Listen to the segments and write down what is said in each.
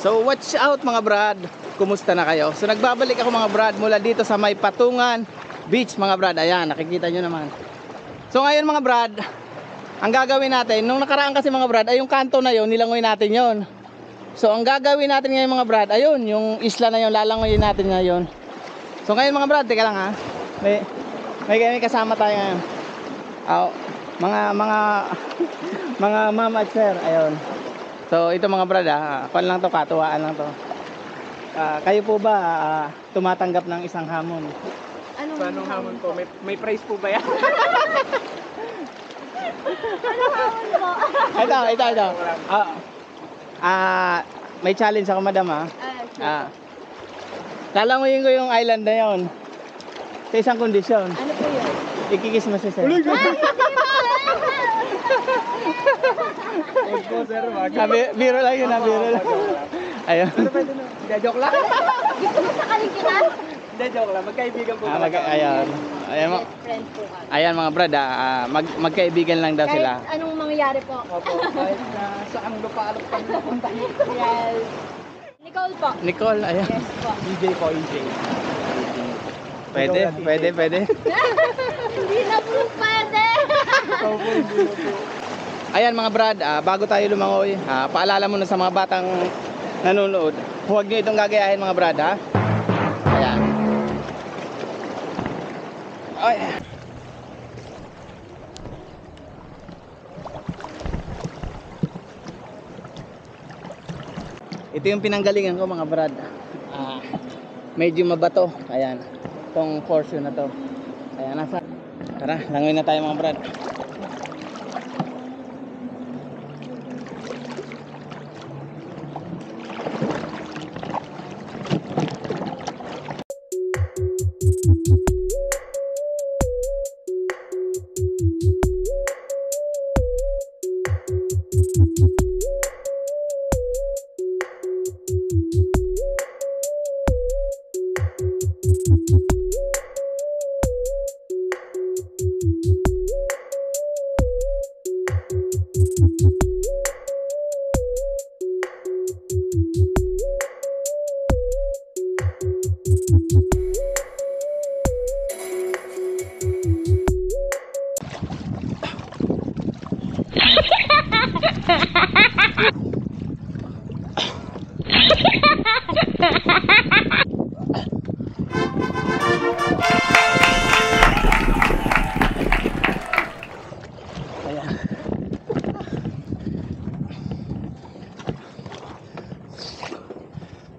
So watch out mga brad. Kumusta na kayo? So nagbabalik ako mga brad mula dito sa may Patungan Beach mga brad. Ayan, nakikita nyo naman. So ngayon mga brad, ang gagawin natin, nung nakaraan kasi mga brad, ay yung kanto na yon, nilangoy natin yon. So ang gagawin natin ngayon mga brad, ayun, yung isla na yon, lalangoyin natin ngayon. So ngayon mga brad, teka lang ha. May kasama tayo ngayon. Mga ma'am at sir, ayun. So ito mga brad, kwan lang to, katuwaan lang to. Kayo po ba tumatanggap ng isang hamon? Anong hamon po? May price po ba yan? Anong hamon po? Ito. May challenge ako madam Sure. Lalangoyin ko yung island na yon sa isang kondisyon. Ano po yun? Ikikis mo si sir. Biro lang yun, biro lang. Ayun. Hindi, joke lang. Gusto mo sa kalinkitan? Hindi, joke lang. Magkaibigan po. Ayan. Friends po kami. Ayan mga brad, magkaibigan lang daw sila. Kahit anong mangyayari po. Opo, kahit na saang lupaalok kami napunta. Yes. Nicole po. Nicole, ayan. Yes po. EJ po, EJ. Pwede. Hindi na po pwede. Opo, hindi na po. Ayan mga brad, bago tayo lumangoy, paalala muna sa mga batang nanonood, huwag nyo itong gagayahin mga brad ha. Ayan. Ay. Ito yung pinanggalingan ko mga brad. Medyo mabato. Ayan. Itong portion na to. Ayan, tara, langoy na tayo mga brad.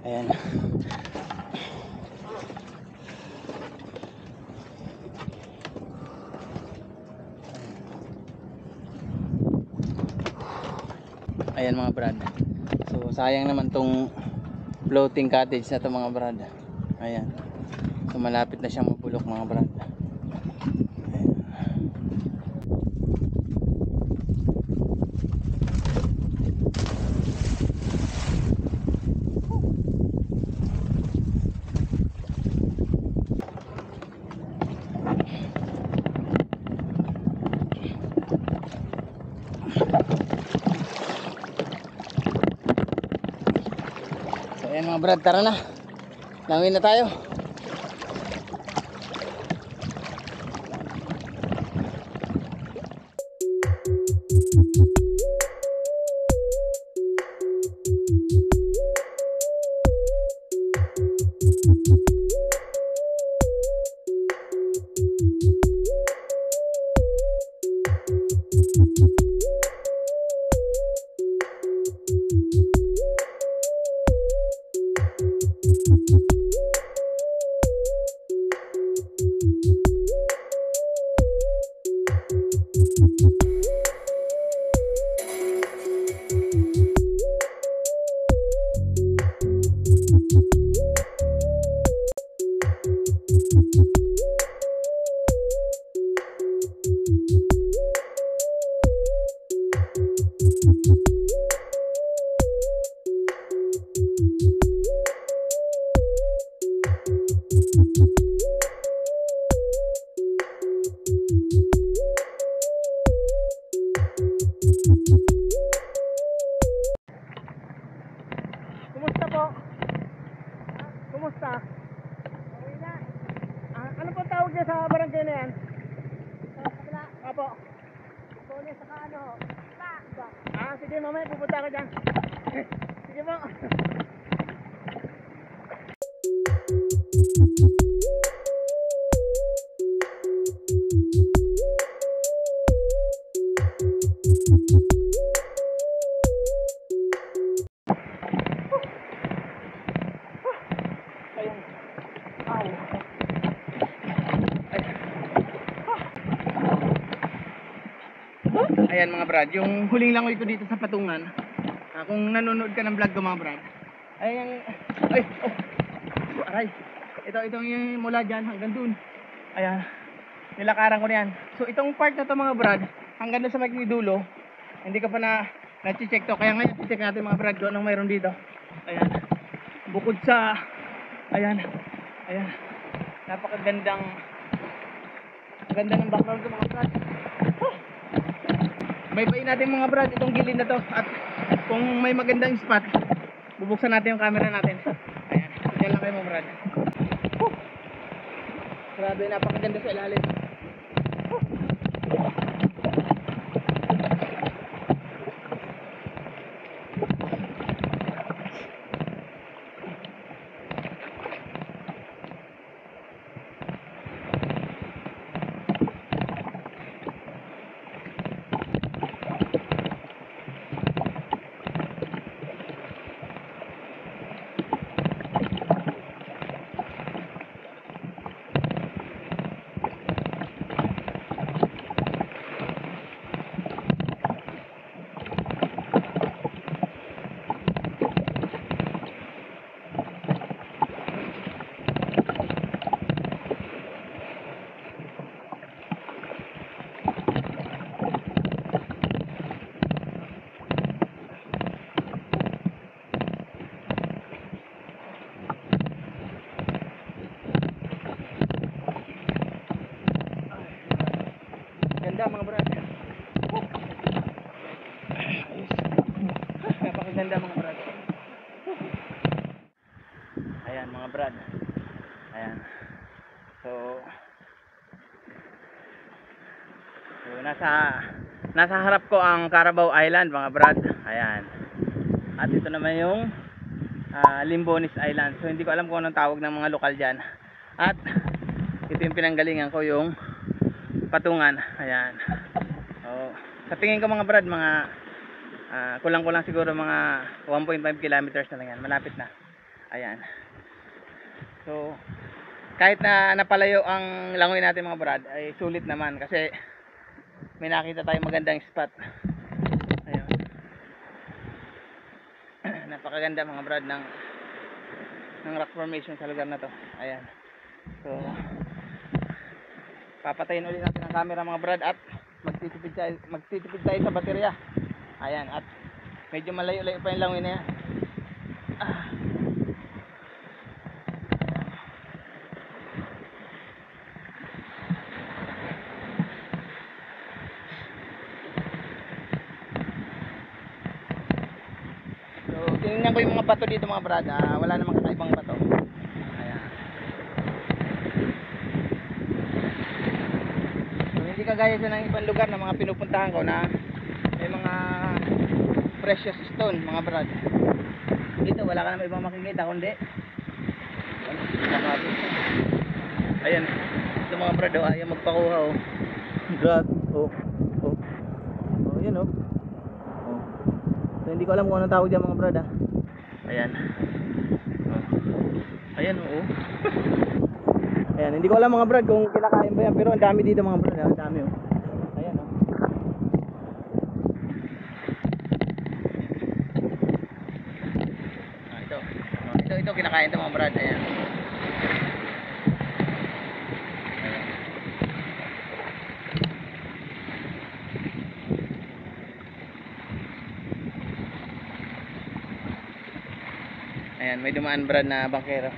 Ayan. Ayan mga brad. So sayang naman tong floating cottage na to mga brad. Ayan. So malapit na siyang mabulok mga brad. Ayan mga brad, tara na. Langoy na tayo. Kumusta niya sa barangay na yan? Wala. Apo. Bonus sa ano. Ba. Ah, sige, mamaya pupunta ka dyan. Sige po. Ayan. Ay. Ayan mga brad, yung huling langoy ko dito sa Patungan. Kung nanonood ka ng vlog ko mga brad. Ayan, ay, oh, aray. Ito yung mula dyan hanggang dun. Ayan, nilakaran ko na yan. So itong part na to mga brad, hanggang doon sa may dulo, hindi ka pa na-check to. Kaya ngayon, check natin mga brad kung anong mayroon dito. Ayan, bukod sa, ayan, napakagandang, ganda ng background ko mga brad. Baybayin natin mga brad itong gilid na to, at kung may magandang spot bubuksan natin yung camera natin. Ayan, dyan lang kayo mga brad. Grabe, napakaganda sa ilalim. Ganda mga brad. Napakaganda mga brad. Ayan mga brad. Ayan. So nasa harap ko ang Carabao Island mga brad. Ayan. At ito naman yung Limbonis Island. So hindi ko alam kung anong tawag ng mga lokal dyan. At ito yung pinanggalingan ko, yung Patungan. Ayan. So, sa tingin ko mga brad, mga kulang-kulang siguro mga 1.5 kilometers na lang yan. Malapit na. Ayan. So, kahit na napalayo ang langoy natin mga brad, ay sulit naman kasi may nakita tayong magandang spot. Ayan. Napakaganda mga brad ng rock formation sa lugar na to. Ayan. So, papatayin ulit natin ang camera mga brad at magtitipid tayo sa baterya. Ayan, at medyo malayo-layo pa yung langoy na yan. So tingnan ko yung mga bato dito mga brad. Wala namang kakaibang bato. Hindi kagaya sa ng ibang lugar na mga pinupuntahan ko na may mga precious stone mga brad. Dito wala ka naman ibang makikita kundi ayan, ito mga brad, ayaw magpakuha oh. Brad, oh yan oh. So hindi ko alam kung anong tawag dyan mga brad ayan ayan oh. Ayan, hindi ko alam mga brad kung kinakain ba yan, pero ang dami dito mga brad, ang dami oh. Ayan oh. Ito kinakain ito mga brad, ayan. Ayan, may dumaan brad na bangkero.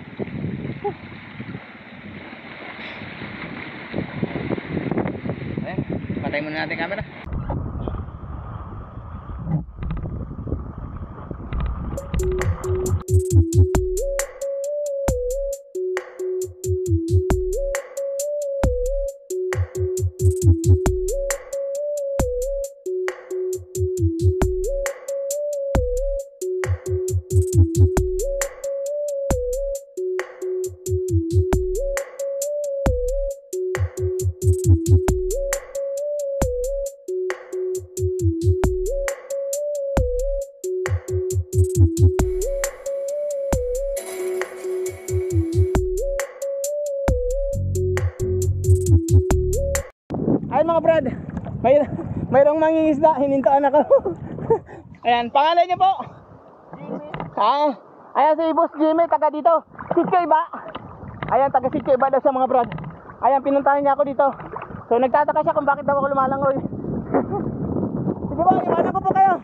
Patay muna natin camera. Ayun mga brad, mayroong mangingisda, hinintaan ako. Ayan, pangalan niyo po? Jimmy. Ayan si Boss Jimmy, taga dito. Sitio Iba. Ayan, taga Sitio Iba daw siya mga brad. Ayan, pinuntahan niya ako dito. So nagtataka siya kung bakit daw ako lumalangoy. Sige po, iwanan ko po kayo.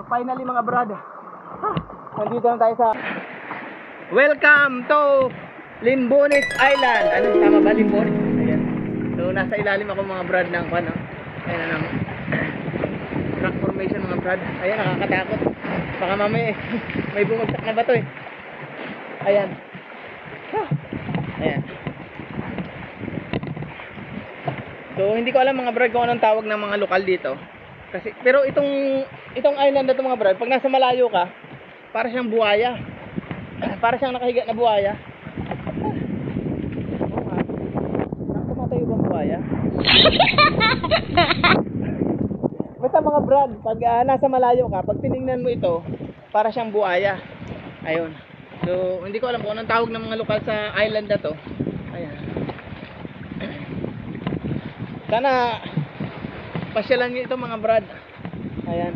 Finally mga brad, nandito na tayo sa welcome to Limbones Island. Ano, tama ba Limbones? Ayan. So nasa ilalim ako mga brad ng ano. Ayan na naman rock formation mga brad. Ayan, nakakatakot. Baka mamaya may bumagsak na bato eh. Ayan. Ayan. So hindi ko alam mga brad kung anong tawag ng mga lokal dito. Kasi pero itong island na to mga brad, pag nasa malayo ka, para siyang buhaya. Para siyang nakahiga na buhaya. Oo nga. Nakapatayo bang buhaya? Basta mga brad, pag nasa malayo ka, pag tiningnan mo ito, para siyang buhaya. Ayun. So, hindi ko alam kung anong tawag ng mga lokal sa island na to. Ayan. Sana pasyalan niyo ito mga brad. Ayan.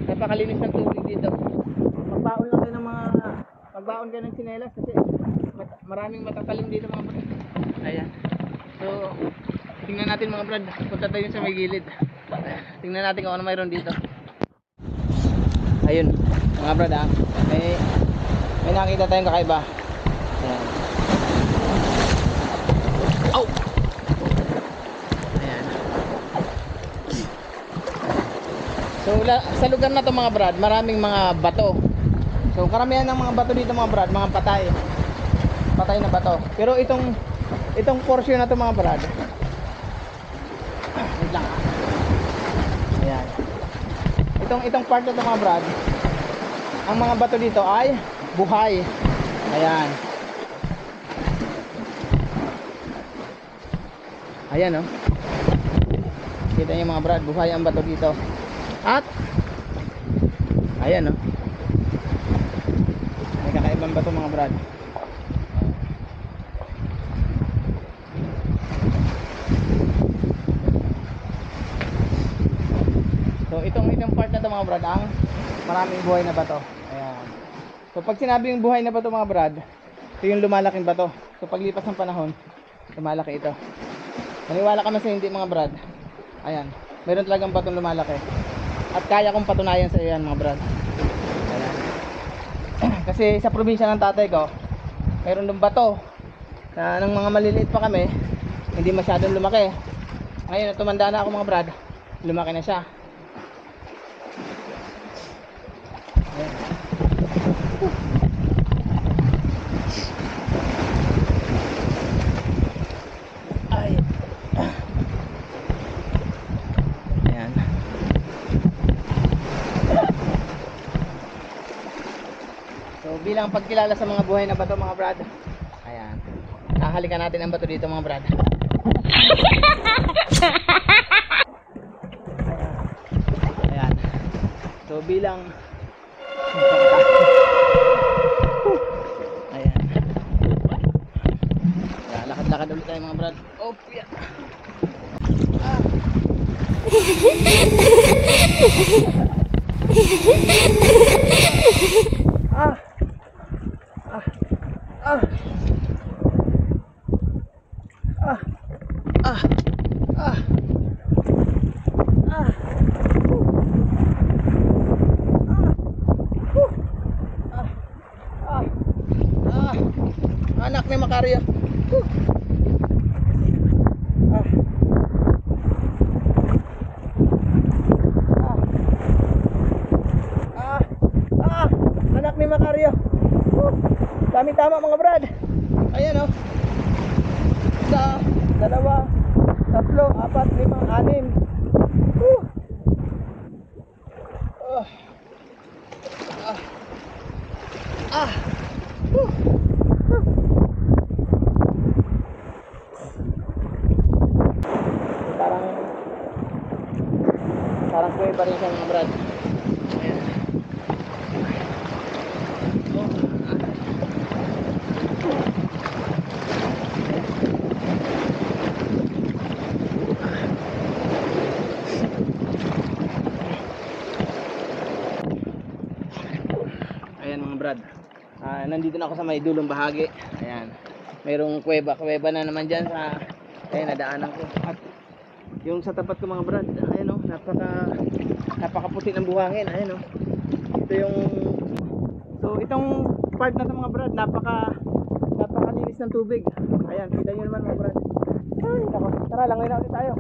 Napakalinis ng tubig dito. Magbaon lang kayo ng magbaon kayo ng tsinelas kasi maraming matatalim dito mga brad. Ayan. So, tingnan natin mga brad. Punta tayo sa may gilid. Tingnan natin kung ano mayroon dito. Ayun, mga brad ah. May nakita tayong kakaiba. Ayan. Oh! So sa lugar na to mga brad, maraming mga bato. So karamihan ng mga bato dito mga brad, mga patay. Patay na bato. Pero itong portion na to mga brad. Wait lang. Ayan. Itong part na to mga brad. Ang mga bato dito ay buhay. Ayan. Ayan oh. Kita niyo mga brad, buhay ang bato dito. At ayan oh. May kakaibang malalaking bato mga brad. So itong part na to mga brad, ang maraming buhay na bato. Ayan. So pag sinabing buhay na bato mga brad, ito yung lumalaking bato. So paglipas ng panahon, lumalaki ito. Maniwala ka man sa hindi mga brad. Ayan, meron talagang batong lumalaki. At kaya kong patunayan sa iyan mga brad. Ayan. Kasi sa probinsya ng tatay ko, meron dong bato na nang mga maliliit pa kami, hindi masyadong lumaki. Ngayon, tumanda na ako mga brad, lumaki na siya. Ayan. Ay. Ayan. So bilang pagkilala sa mga buhay na bato mga brad, ayan, hahalikan natin ang bato dito mga brad. Ayan. So bilang ayan. Ayan, lakad-lakad ulit tayo mga brad. Oh, yeah. Ah. Ah. Ah. Ah. Ah. Ah. Anak ni Macario. Ah. Ah. Ah. Anak ni Macario. Dami tama mga brad. Ayan oh. Isa, dalawa, tatlo, apat, lima, anim. Oh. Ah. Ah. Parang kuweba rin siya mga brad. Ayan. Oh. Ayan mga brad. Nandito na ako sa may dulong bahagi. Ayan. Mayroong kuweba na naman dyan sa nadaanan ko. At yung sa tapat ko mga brad, ayan o, napakaputi ng buhangin. Ayan o. Ito yung, so itong part na ito mga brad, napakalinis ng tubig. Ayan, kita nyo naman mga brad. Ay, nako, tara, langoy na ulit tayo.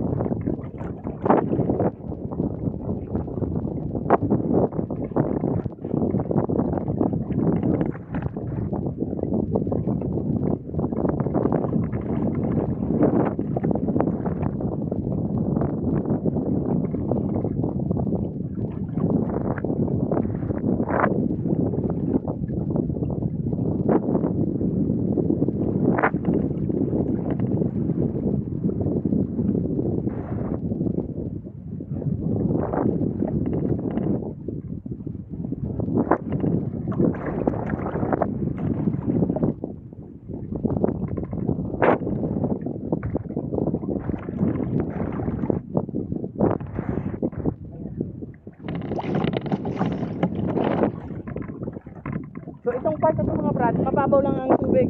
So itong part na ito mga brad, mababaw lang ang tubig.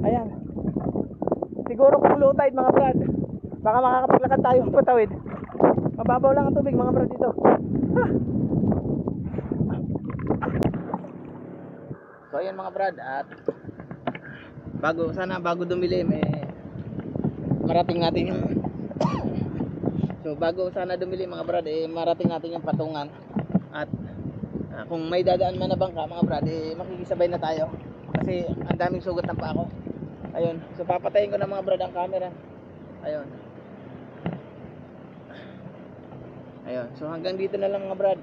Ayan. Siguro kung low tide mga brad, baka makakapaglakad tayo patawid. Mababaw lang ang tubig mga brad dito. Ah. So ayan mga brad, at bago dumilim marating natin yung so bago sana dumilim mga brad, marating natin yung patungan. At kung may dadaan man na bangka mga brad, makikisabay na tayo kasi ang daming sugat ng paa ko. Ayun, so papatayin ko na mga brad ang camera. Ayun. Ayun, so hanggang dito na lang mga brad.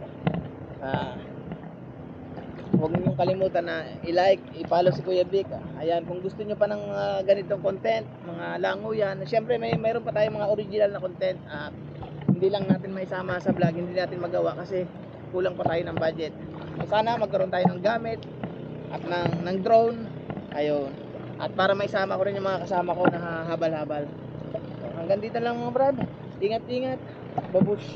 Huwag niyong kalimutan na i-like, i-follow si Kuya Vic. Ayan, kung gusto niyo pa ng ganitong content, mga languyan, syempre mayroon pa tayong mga original na content. Hindi lang natin maisama sa vlog, hindi natin magawa kasi kulang pa tayo ng budget. Sana magkaroon tayo ng gamit at ng drone. Ayun. At para maisama ko rin yung mga kasama ko na habal-habal. So, hanggang dito lang mga brad. Ingat-ingat. Babush.